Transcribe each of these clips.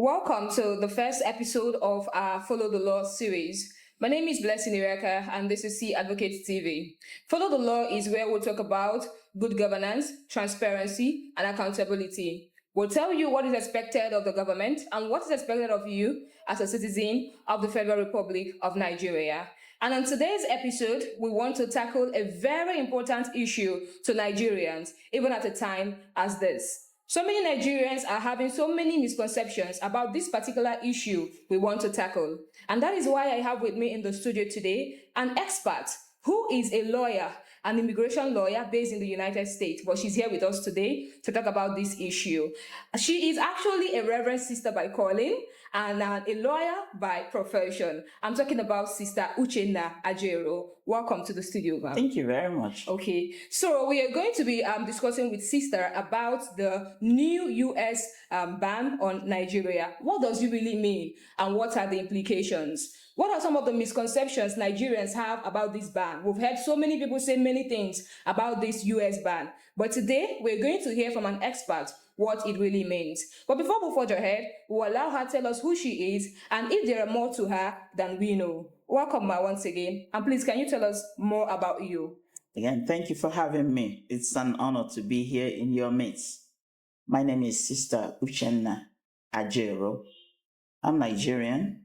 Welcome to the first episode of our Follow the Law series. My name is Blessing Ireka and this is C-AdvocateTV. Follow the Law is where we'll talk about good governance, transparency, and accountability. We'll tell you what is expected of the government and what is expected of you as a citizen of the Federal Republic of Nigeria. And on today's episode, we want to tackle a very important issue to Nigerians, even at a time as this. So many Nigerians are having so many misconceptions about this particular issue we want to tackle. And that is why I have with me in the studio today an expert who is a lawyer, an immigration lawyer based in the United States, but she's here with us today to talk about this issue. She is actually a reverend sister by calling and a lawyer by profession. I'm talking about Sister Uchenna Ajaero. Welcome to the studio, ma'am. Thank you very much. Okay, so we are going to be discussing with Sister about the new U.S. Ban on Nigeria. What does it really mean, and what are the implications? What are some of the misconceptions Nigerians have about this ban? We've heard so many people say many things about this U.S. ban, but today we're going to hear from an expert what it really means. But before we forge ahead, we'll allow her tell us who she is and if there are more to her than we know. Welcome, ma, once again. And please, can you tell us more about you? Again, thank you for having me. It's an honor to be here in your midst. My name is Sister Uchenna Ajaero. I'm Nigerian.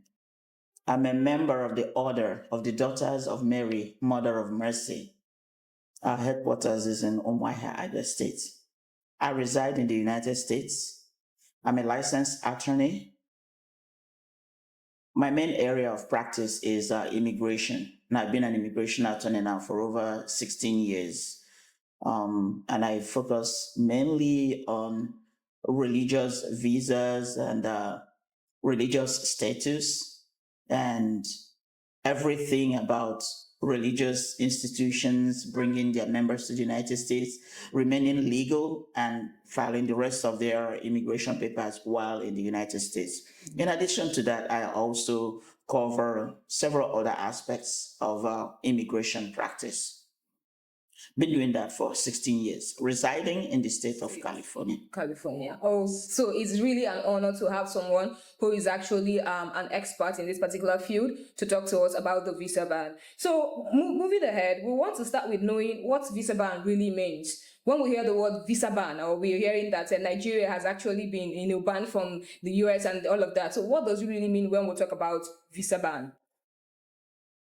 I'm a member of the Order of the Daughters of Mary, Mother of Mercy. Our headquarters is in Umuahia, Abia State. I reside in the United States. I'm a licensed attorney. My main area of practice is immigration. And I've been an immigration attorney now for over 16 years. And I focus mainly on religious visas and religious status and everything about religious institutions bringing their members to the United States, remaining legal and filing the rest of their immigration papers while in the United States. In addition to that, I also cover several other aspects of immigration practice. Been doing that for 16 years, residing in the state of California. California. Oh, so it's really an honor to have someone who is actually an expert in this particular field to talk to us about the visa ban. So moving ahead, we want to start with knowing what visa ban really means. When we hear the word visa ban, or we're hearing that Nigeria has actually been banned from the US and all of that. So what does it really mean when we talk about visa ban?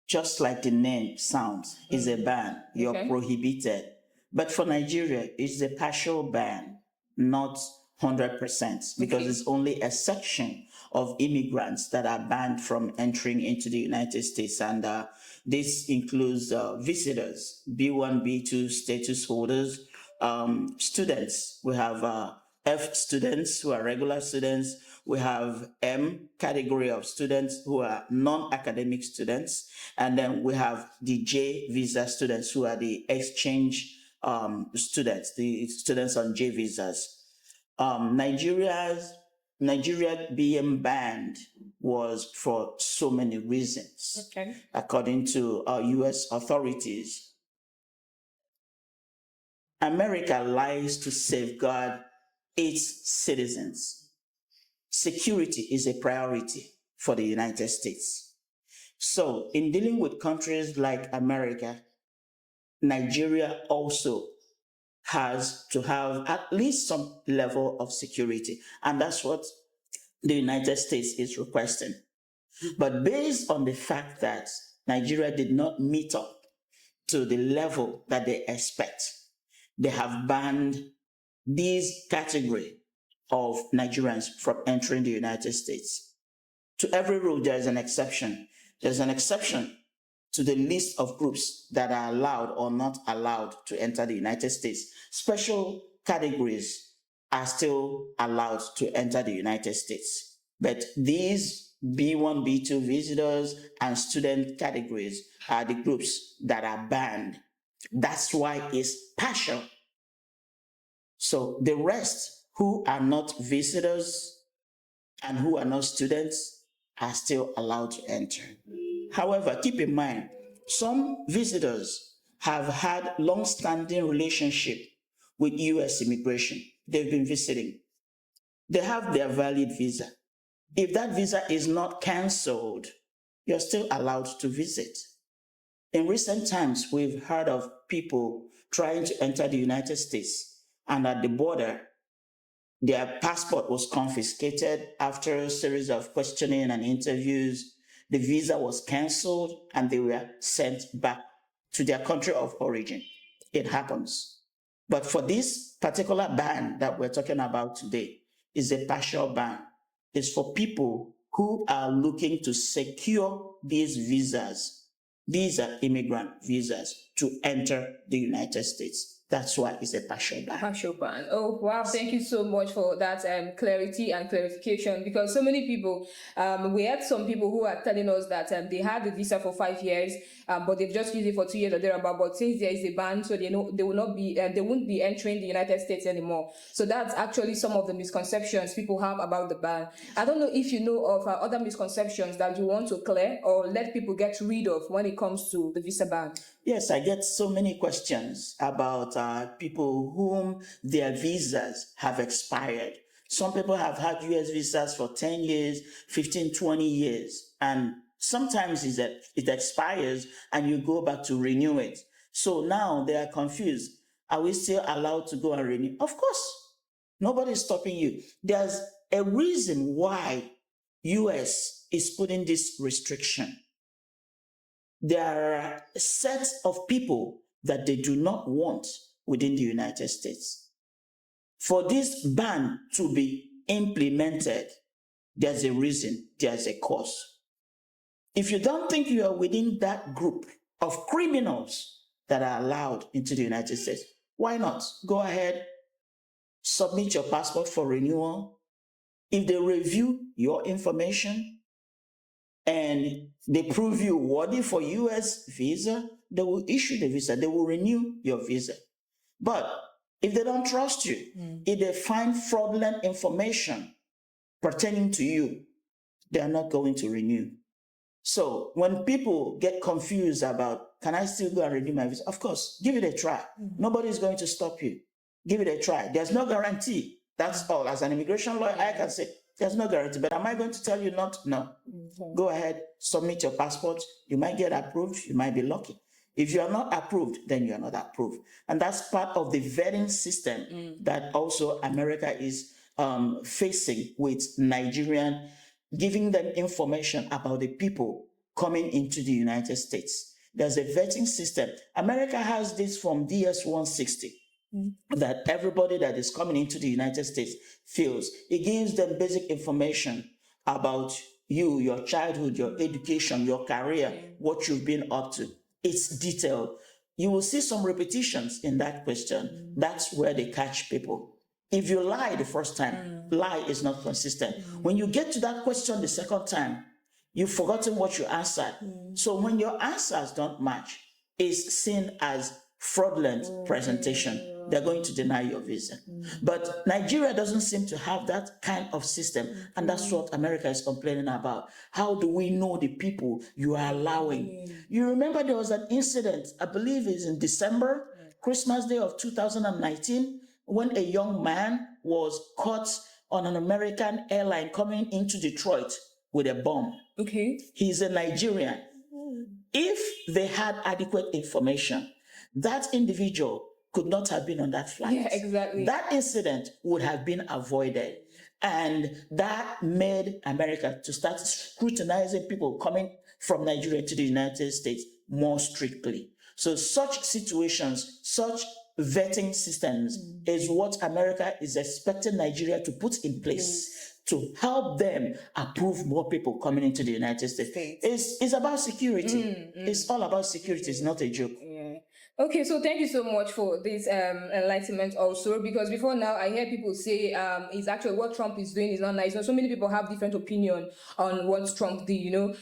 Just like the name sounds, is a ban. You're prohibited. But for Nigeria, it's a partial ban, not 100%, because it's only a section of immigrants that are banned from entering into the United States. And this includes visitors, B1, B2 status holders, students. We have F students who are regular students. We have M category of students who are non-academic students. And then we have the J visa students who are the exchange students, the students on J visas. Nigeria being banned was for so many reasons, according to US authorities. America lies to safeguard its citizens. Security is a priority for the United States. So in dealing with countries like America, Nigeria also has to have at least some level of security. And that's what the United States is requesting. But based on the fact that Nigeria did not meet up to the level that they expect, they have banned these category of Nigerians from entering the United States. To every rule, there is an exception. There's an exception to the list of groups that are allowed or not allowed to enter the United States. Special categories are still allowed to enter the United States. But these B1, B2 visitors and student categories are the groups that are banned. That's why it's partial. So the rest, who are not visitors and who are not students, are still allowed to enter. However, keep in mind, some visitors have had long-standing relationship with US immigration. They've been visiting. They have their valid visa. If that visa is not canceled, you're still allowed to visit. In recent times, we've heard of people trying to enter the United States, and at the border, their passport was confiscated after a series of questioning and interviews. The visa was canceled and they were sent back to their country of origin. It happens. But for this particular ban that we're talking about today, is a partial ban. It's for people who are looking to secure these visas. These are immigrant visas to enter the United States. That's why it's a partial ban. Partial ban. Oh, wow. Thank you so much for that clarity and clarification, because so many people, we had some people who are telling us that they had the visa for 5 years, but they've just used it for 2 years or thereabout. But since there is a ban, so they know they will not be, they won't be entering the United States anymore. So that's actually some of the misconceptions people have about the ban. I don't know if you know of other misconceptions that you want to clear or let people get rid of when it comes to the visa ban. Yes, I get so many questions about people whom their visas have expired. Some people have had US visas for 10 years, 15, 20 years, and sometimes it expires and you go back to renew it. So now they are confused. Are we still allowed to go and renew? Of course, nobody's stopping you. There's a reason why US is putting this restriction. There are a set of people that they do not want within the United States. For this ban to be implemented, there's a reason, there's a cause. If you don't think you are within that group of criminals that are allowed into the United States, why not? Go ahead, submit your passport for renewal. If they review your information, and they prove you worthy for US visa, they will issue the visa, they will renew your visa. But if they don't trust you, if they find fraudulent information pertaining to you, they are not going to renew. So when people get confused about, can I still go and renew my visa? Of course, give it a try. Nobody is going to stop you. Give it a try. There's no guarantee. That's all. As an immigration lawyer, I can say, there's no guarantee, but am I going to tell you not? No. Go ahead, submit your passport. You might get approved. You might be lucky. If you are not approved, then you are not approved. And that's part of the vetting system that also America is facing with Nigerian, giving them information about the people coming into the United States. There's a vetting system. America has this from DS-160. That everybody that is coming into the United States feels. It gives them basic information about you, your childhood, your education, your career, what you've been up to. It's detailed. You will see some repetitions in that question. That's where they catch people. If you lie the first time, lie is not consistent. When you get to that question the second time, you've forgotten what you answered. So when your answers don't match, it's seen as fraudulent presentation. They're going to deny your visa. But Nigeria doesn't seem to have that kind of system, and that's what America is complaining about. How do we know the people you are allowing? You remember there was an incident, I believe it's in December, Christmas Day of 2019, when a young man was caught on an American airline coming into Detroit with a bomb. Okay. He's a Nigerian. If they had adequate information, that individual could not have been on that flight. Yeah, exactly. That incident would have been avoided. And that made America to start scrutinizing people coming from Nigeria to the United States more strictly. So such situations, such vetting systems is what America is expecting Nigeria to put in place to help them approve more people coming into the United States. It's about security. It's all about security. It's not a joke. Yeah. Okay, so thank you so much for this enlightenment also, because before now I hear people say it's actually what Trump is doing is not nice. So many people have different opinion on what Trump did, you know.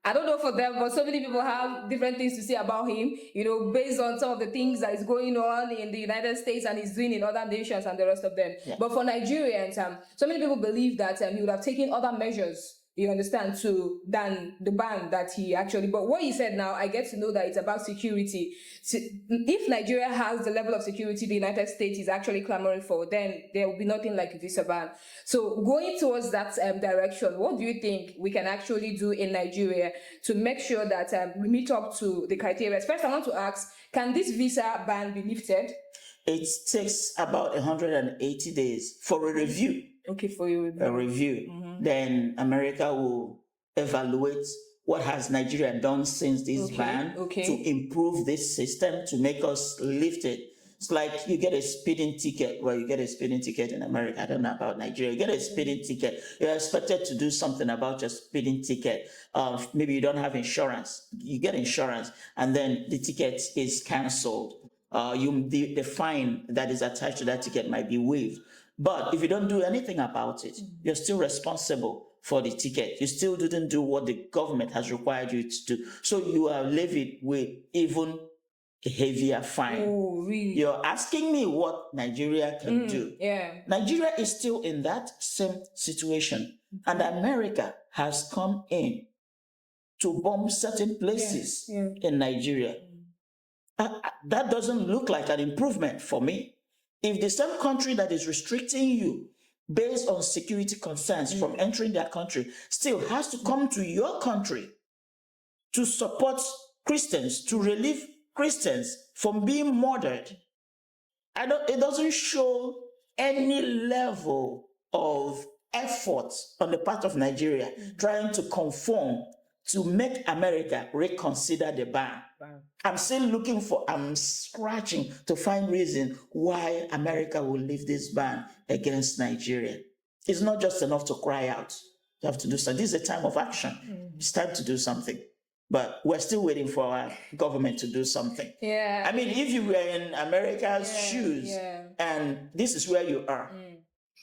I don't know for them, but so many people have different things to say about him, you know, based on some of the things that is going on in the United States and he's doing in other nations and the rest of them. Yeah. But for Nigerians, so many people believe that he would have taken other measures, you understand, than the ban that he actually. But what he said now, I get to know that it's about security. So if Nigeria has the level of security the United States is actually clamoring for, then there will be nothing like a visa ban. So going towards that direction, what do you think we can actually do in Nigeria to make sure that we meet up to the criteria? First, I want to ask, can this visa ban be lifted? It takes about 180 days for a review. Okay, for you. A review. Then America will evaluate what has Nigeria done since this ban to improve this system, to make us lift it. It's like you get a speeding ticket. Well, you get a speeding ticket in America. I don't know about Nigeria. You get a speeding ticket. You're expected to do something about your speeding ticket. Maybe you don't have insurance. You get insurance, and then the ticket is canceled. The fine that is attached to that ticket might be waived. But if you don't do anything about it, you're still responsible for the ticket. You still didn't do what the government has required you to do. So you are levied with even a heavier fine. Oh, really? You're asking me what Nigeria can do. Yeah. Nigeria is still in that same situation. And America has come in to bomb certain places in Nigeria. That doesn't look like an improvement for me. If the same country that is restricting you based on security concerns from entering their country still has to come to your country to support Christians, to relieve Christians from being murdered, it doesn't show any level of effort on the part of Nigeria trying to conform to make America reconsider the ban. Wow. I'm scratching to find reason why America will lift this ban against Nigeria. It's not just enough to cry out. You have to do something. This is a time of action. It's time to do something. But we're still waiting for our government to do something. Yeah. I mean, if you were in America's shoes and this is where you are,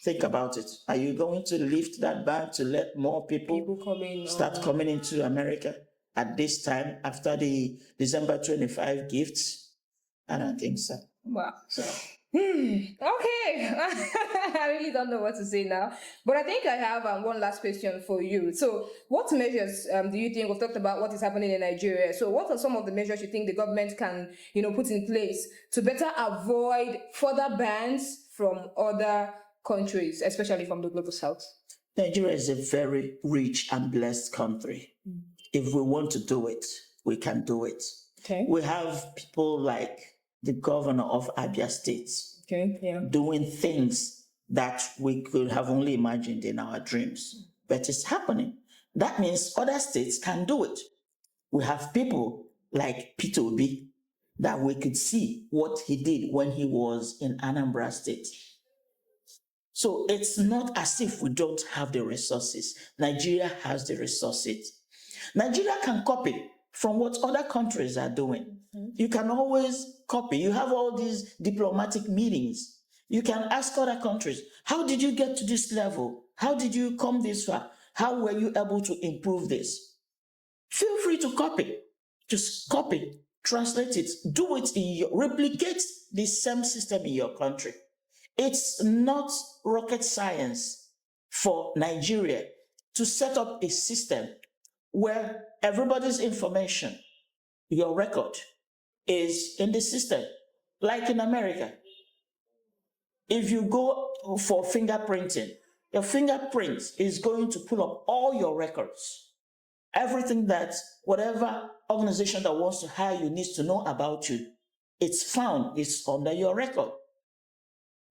think about it. Are you going to lift that ban to let more people start coming into America at this time after the December 25 gifts? I don't think so. Wow. So, okay. I really don't know what to say now. But I think I have one last question for you. So what measures do you think, we've talked about what is happening in Nigeria. So what are some of the measures you think the government can, put in place to better avoid further bans from other countries, especially from the global south? Nigeria is a very rich and blessed country. If we want to do it, we can do it. Okay. We have people like the governor of Abia State doing things that we could have only imagined in our dreams. But it's happening. That means other states can do it. We have people like Peter Obi that we could see what he did when he was in Anambra State. So it's not as if we don't have the resources. Nigeria has the resources. Nigeria can copy from what other countries are doing. You can always copy. You have all these diplomatic meetings. You can ask other countries, how did you get to this level? How did you come this far? How were you able to improve this? Feel free to copy. Just copy, translate it, do it replicate the same system in your country. It's not rocket science for Nigeria to set up a system where everybody's information, your record, is in the system, like in America. If you go for fingerprinting, your fingerprint is going to pull up all your records. Everything that whatever organization that wants to hire you needs to know about you, it's found, it's under your record.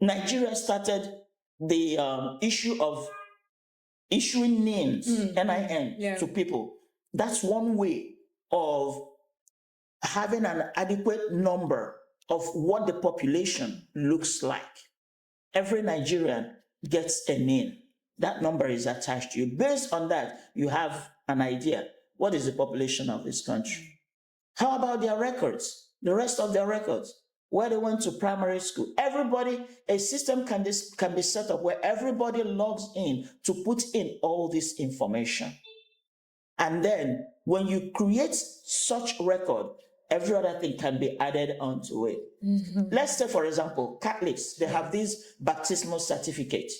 Nigeria started the issue of issuing names, NIN, to people. That's one way of having an adequate number of what the population looks like. Every Nigerian gets a NIN. That number is attached to you. Based on that, you have an idea. What is the population of this country? How about their records? The rest of their records? Where they went to primary school. Everybody, a system can be set up where everybody logs in to put in all this information. And then when you create such record, every other thing can be added onto it. Let's say, for example, Catholics, they have this baptismal certificate.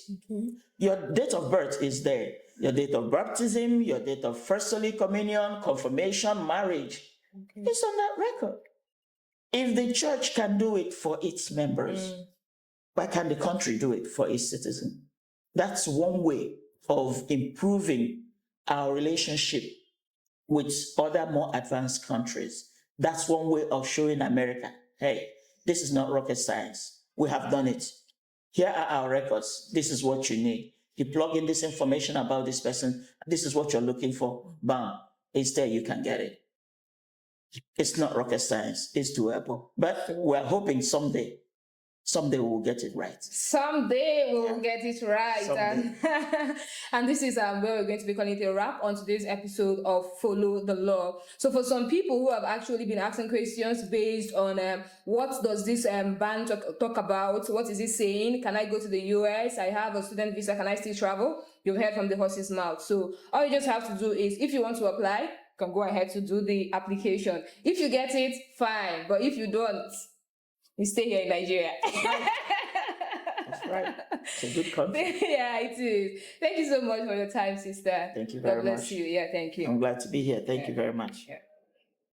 Your date of birth is there. Your date of baptism, your date of First Holy Communion, confirmation, marriage. It's on that record. If the church can do it for its members, why can't the country do it for its citizens? That's one way of improving our relationship with other more advanced countries. That's one way of showing America, hey, this is not rocket science. We have done it. Here are our records. This is what you need. You plug in this information about this person. This is what you're looking for. Bam, it's there. You can get it. It's not rocket science. It's doable. But we're hoping someday we'll get it right. Someday we'll get it right. And this is where we're going to be calling it a wrap on today's episode of Follow the Law. So for some people who have actually been asking questions based on what does this ban talk about? What is it saying? Can I go to the US? I have a student visa. Can I still travel? You've heard from the horse's mouth. So all you just have to do is, if you want to apply, you can go ahead to do the application. If you get it, fine. But if you don't, you stay here in Nigeria. That's right. It's a good country. Yeah, it is. Thank you so much for your time, sister. Thank you very much. God bless you. Yeah, thank you. I'm glad to be here. Thank you very much. Yeah.